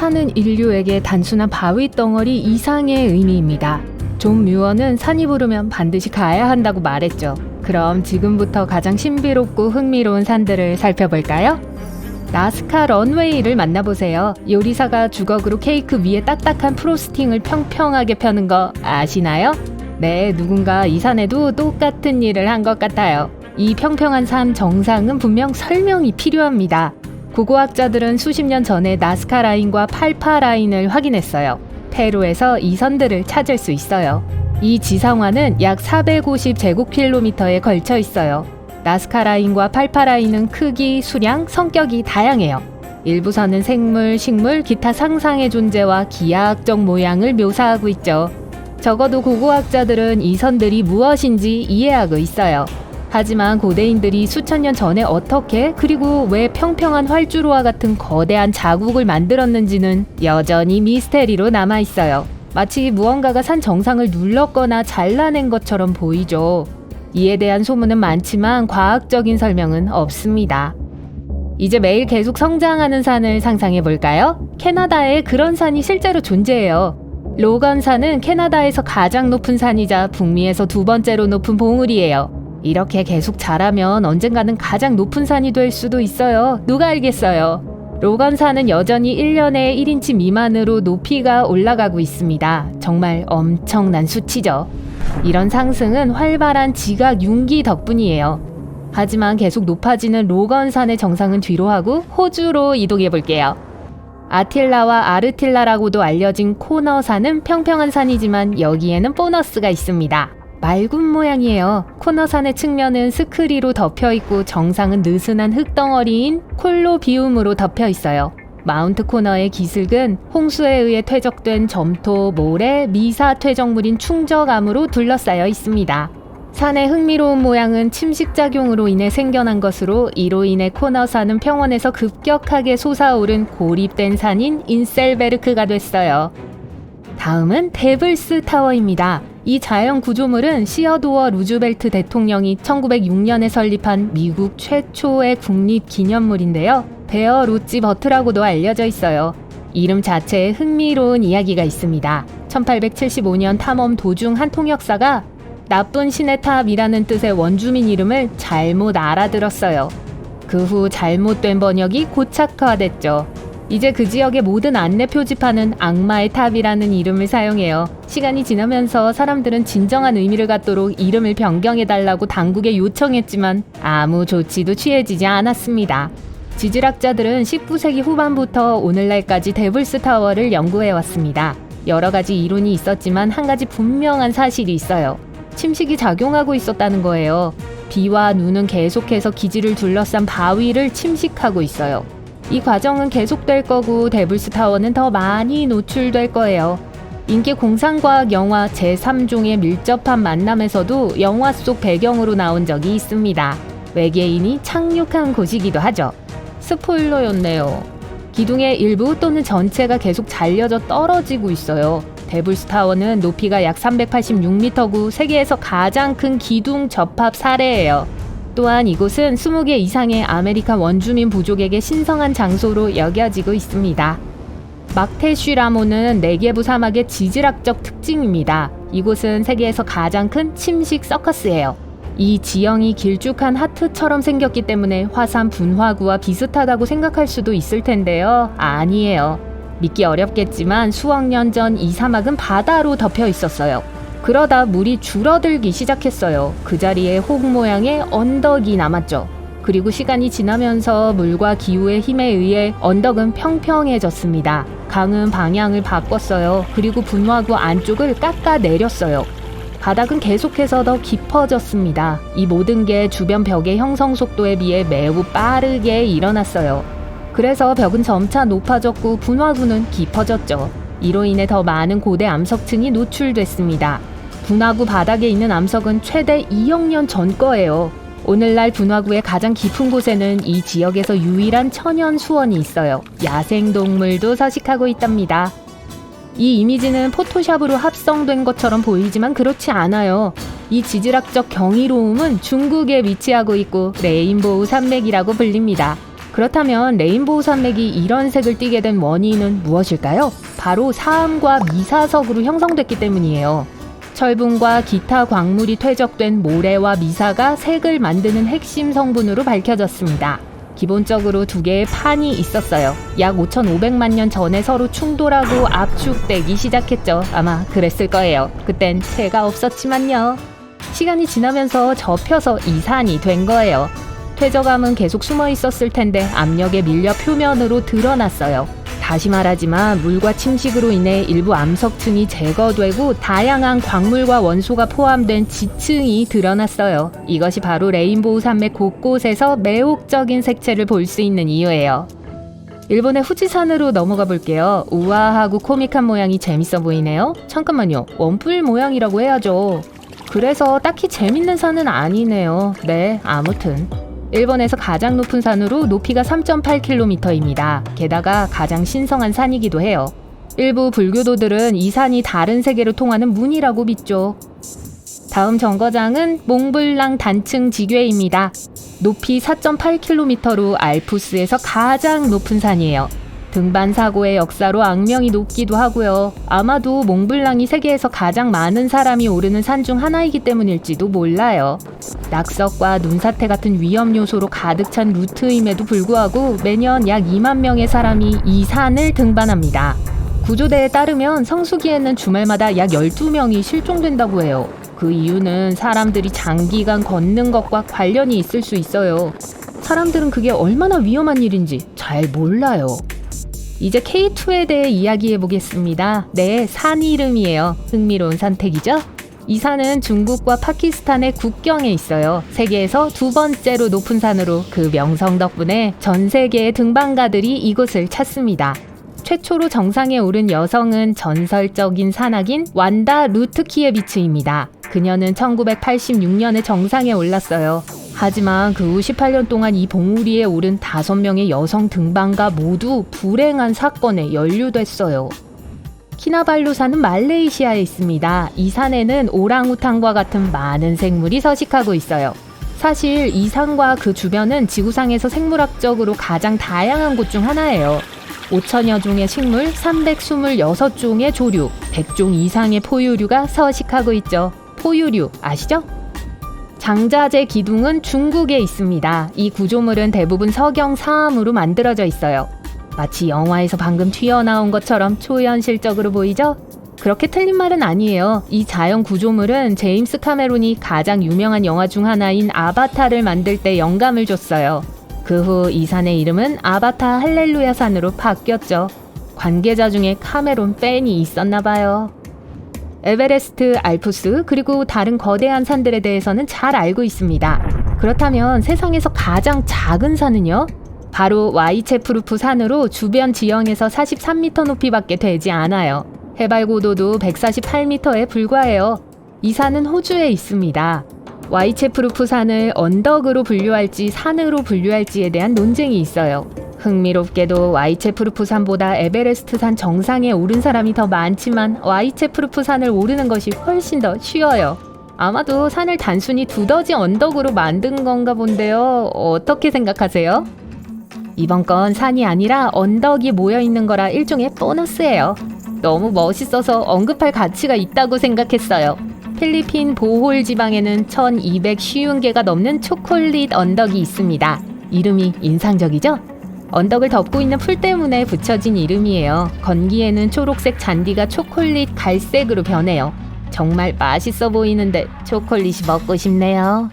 사는 인류에게 단순한 바위 덩어리 이상의 의미입니다. 존 뮤어는 산이 부르면 반드시 가야 한다고 말했죠. 그럼 지금부터 가장 신비롭고 흥미로운 산들을 살펴볼까요? 나스카 런웨이를 만나보세요. 요리사가 주걱으로 케이크 위에 딱딱한 프로스팅을 평평하게 펴는 거 아시나요? 네, 누군가 이 산에도 똑같은 일을 한 것 같아요. 이 평평한 산 정상은 분명 설명이 필요합니다. 고고학자들은 수십 년 전에 나스카 라인과 팔파 라인을 확인했어요. 페루에서 이 선들을 찾을 수 있어요. 이 지상화는 약 450제곱킬로미터에 걸쳐 있어요. 나스카 라인과 팔파 라인은 크기, 수량, 성격이 다양해요. 일부 선은 생물, 식물, 기타 상상의 존재와 기하학적 모양을 묘사하고 있죠. 적어도 고고학자들은 이 선들이 무엇인지 이해하고 있어요. 하지만 고대인들이 수천 년 전에 어떻게 그리고 왜 평평한 활주로와 같은 거대한 자국을 만들었는지는 여전히 미스테리로 남아있어요. 마치 무언가가 산 정상을 눌렀거나 잘라낸 것처럼 보이죠. 이에 대한 소문은 많지만 과학적인 설명은 없습니다. 이제 매일 계속 성장하는 산을 상상해볼까요? 캐나다에 그런 산이 실제로 존재해요. 로건산은 캐나다에서 가장 높은 산이자 북미에서 두 번째로 높은 봉우리예요. 이렇게 계속 자라면 언젠가는 가장 높은 산이 될 수도 있어요. 누가 알겠어요? 로건산은 여전히 1년에 1인치 미만으로 높이가 올라가고 있습니다. 정말 엄청난 수치죠. 이런 상승은 활발한 지각 융기 덕분이에요. 하지만 계속 높아지는 로건산의 정상은 뒤로 하고 호주로 이동해 볼게요. 아틸라와 아르틸라라고도 알려진 코너산은 평평한 산이지만 여기에는 보너스가 있습니다. 말군 모양이에요. 코너산의 측면은 스크리로 덮여있고 정상은 느슨한 흙덩어리인 콜로비움으로 덮여있어요. 마운트 코너의 기슭은 홍수에 의해 퇴적된 점토, 모래, 미사 퇴적물인 충적암으로 둘러싸여 있습니다. 산의 흥미로운 모양은 침식작용으로 인해 생겨난 것으로 이로 인해 코너산은 평원에서 급격하게 솟아오른 고립된 산인 인셀베르크가 됐어요. 다음은 데블스 타워입니다. 이 자연 구조물은 시어도어 루즈벨트 대통령이 1906년에 설립한 미국 최초의 국립기념물인데요. 베어 로치 버트라고도 알려져 있어요. 이름 자체에 흥미로운 이야기가 있습니다. 1875년 탐험 도중 한 통역사가 나쁜 신의 탑이라는 뜻의 원주민 이름을 잘못 알아들었어요. 그 후 잘못된 번역이 고착화됐죠. 이제 그 지역의 모든 안내 표지판은 악마의 탑이라는 이름을 사용해요. 시간이 지나면서 사람들은 진정한 의미를 갖도록 이름을 변경해달라고 당국에 요청했지만 아무 조치도 취해지지 않았습니다. 지질학자들은 19세기 후반부터 오늘날까지 데블스 타워를 연구해왔습니다. 여러 가지 이론이 있었지만 한 가지 분명한 사실이 있어요. 침식이 작용하고 있었다는 거예요. 비와 눈은 계속해서 기지를 둘러싼 바위를 침식하고 있어요. 이 과정은 계속될 거고 데블스 타워는 더 많이 노출될 거예요. 인기 공상과학 영화 제3종의 밀접한 만남에서도 영화 속 배경으로 나온 적이 있습니다. 외계인이 착륙한 곳이기도 하죠. 스포일러였네요. 기둥의 일부 또는 전체가 계속 잘려져 떨어지고 있어요. 데블스 타워는 높이가 약 386m고 세계에서 가장 큰 기둥 접합 사례예요. 또한 이곳은 20개 이상의 아메리칸 원주민 부족에게 신성한 장소로 여겨지고 있습니다. 막테슈라모는 네게부 사막의 지질학적 특징입니다. 이곳은 세계에서 가장 큰 침식 서커스예요. 이 지형이 길쭉한 하트처럼 생겼기 때문에 화산 분화구와 비슷하다고 생각할 수도 있을 텐데요. 아니에요. 믿기 어렵겠지만 수억 년 전 이 사막은 바다로 덮여 있었어요. 그러다 물이 줄어들기 시작했어요. 그 자리에 호흡 모양의 언덕이 남았죠. 그리고 시간이 지나면서 물과 기후의 힘에 의해 언덕은 평평해졌습니다. 강은 방향을 바꿨어요. 그리고 분화구 안쪽을 깎아내렸어요. 바닥은 계속해서 더 깊어졌습니다. 이 모든 게 주변 벽의 형성 속도에 비해 매우 빠르게 일어났어요. 그래서 벽은 점차 높아졌고 분화구는 깊어졌죠. 이로 인해 더 많은 고대 암석층이 노출됐습니다. 분화구 바닥에 있는 암석은 최대 2억 년 전 거예요. 오늘날 분화구의 가장 깊은 곳에는 이 지역에서 유일한 천연 수원이 있어요. 야생동물도 서식하고 있답니다. 이 이미지는 포토샵으로 합성된 것처럼 보이지만 그렇지 않아요. 이 지질학적 경이로움은 중국에 위치하고 있고 레인보우 산맥이라고 불립니다. 그렇다면 레인보우 산맥이 이런 색을 띠게 된 원인은 무엇일까요? 바로 사암과 미사석으로 형성됐기 때문이에요. 철분과 기타 광물이 퇴적된 모래와 미사가 색을 만드는 핵심 성분으로 밝혀졌습니다. 기본적으로 두 개의 판이 있었어요. 약 5,500만 년 전에 서로 충돌하고 압축되기 시작했죠. 아마 그랬을 거예요. 그땐 새가 없었지만요. 시간이 지나면서 접혀서 이 산이 된 거예요. 퇴적암은 계속 숨어 있었을 텐데 압력에 밀려 표면으로 드러났어요. 다시 말하지만 물과 침식으로 인해 일부 암석층이 제거되고 다양한 광물과 원소가 포함된 지층이 드러났어요. 이것이 바로 레인보우 산맥 곳곳에서 매혹적인 색채를 볼 수 있는 이유예요. 일본의 후지산으로 넘어가 볼게요. 우아하고 코믹한 모양이 재밌어 보이네요. 잠깐만요. 원뿔 모양이라고 해야죠. 그래서 딱히 재밌는 산은 아니네요. 네, 아무튼 일본에서 가장 높은 산으로 높이가 3.8km입니다. 게다가 가장 신성한 산이기도 해요. 일부 불교도들은 이 산이 다른 세계로 통하는 문이라고 믿죠. 다음 정거장은 몽블랑 단층 지괴입니다. 높이 4.8km로 알프스에서 가장 높은 산이에요. 등반 사고의 역사로 악명이 높기도 하고요. 아마도 몽블랑이 세계에서 가장 많은 사람이 오르는 산 중 하나이기 때문일지도 몰라요. 낙석과 눈사태 같은 위험 요소로 가득 찬 루트임에도 불구하고 매년 약 2만 명의 사람이 이 산을 등반합니다. 구조대에 따르면 성수기에는 주말마다 약 12명이 실종된다고 해요. 그 이유는 사람들이 장기간 걷는 것과 관련이 있을 수 있어요. 사람들은 그게 얼마나 위험한 일인지 잘 몰라요. 이제 K2에 대해 이야기해 보겠습니다. 네, 산 이름이에요. 흥미로운 선택이죠? 이 산은 중국과 파키스탄의 국경에 있어요. 세계에서 두 번째로 높은 산으로 그 명성 덕분에 전 세계의 등반가들이 이곳을 찾습니다. 최초로 정상에 오른 여성은 전설적인 산악인 완다 루트키에비츠입니다. 그녀는 1986년에 정상에 올랐어요. 하지만 그 후 18년 동안 이 봉우리에 오른 5명의 여성 등반가 모두 불행한 사건에 연루됐어요. 키나발루 산은 말레이시아에 있습니다. 이 산에는 오랑우탄과 같은 많은 생물이 서식하고 있어요. 사실 이 산과 그 주변은 지구상에서 생물학적으로 가장 다양한 곳 중 하나예요. 5천여 종의 식물, 326종의 조류, 100종 이상의 포유류가 서식하고 있죠. 포유류 아시죠? 장자재 기둥은 중국에 있습니다. 이 구조물은 대부분 석영 사암으로 만들어져 있어요. 마치 영화에서 방금 튀어나온 것처럼 초현실적으로 보이죠? 그렇게 틀린 말은 아니에요. 이 자연 구조물은 제임스 카메론이 가장 유명한 영화 중 하나인 아바타를 만들 때 영감을 줬어요. 그 후 이 산의 이름은 아바타 할렐루야 산으로 바뀌었죠. 관계자 중에 카메론 팬이 있었나 봐요. 에베레스트, 알프스, 그리고 다른 거대한 산들에 대해서는 잘 알고 있습니다. 그렇다면 세상에서 가장 작은 산은요? 바로 와이체프루프 산으로 주변 지형에서 43m 높이밖에 되지 않아요. 해발 고도도 148m에 불과해요. 이 산은 호주에 있습니다. 와이체프루프 산을 언덕으로 분류할지 산으로 분류할지에 대한 논쟁이 있어요. 흥미롭게도 와이체프루프 산보다 에베레스트 산 정상에 오른 사람이 더 많지만 와이체프루프 산을 오르는 것이 훨씬 더 쉬워요. 아마도 산을 단순히 두더지 언덕으로 만든 건가 본데요. 어떻게 생각하세요? 이번 건 산이 아니라 언덕이 모여있는 거라 일종의 보너스예요. 너무 멋있어서 언급할 가치가 있다고 생각했어요. 필리핀 보홀 지방에는 1250개가 넘는 초콜릿 언덕이 있습니다. 이름이 인상적이죠? 언덕을 덮고 있는 풀 때문에 붙여진 이름이에요. 건기에는 초록색 잔디가 초콜릿 갈색으로 변해요. 정말 맛있어 보이는데 초콜릿이 먹고 싶네요.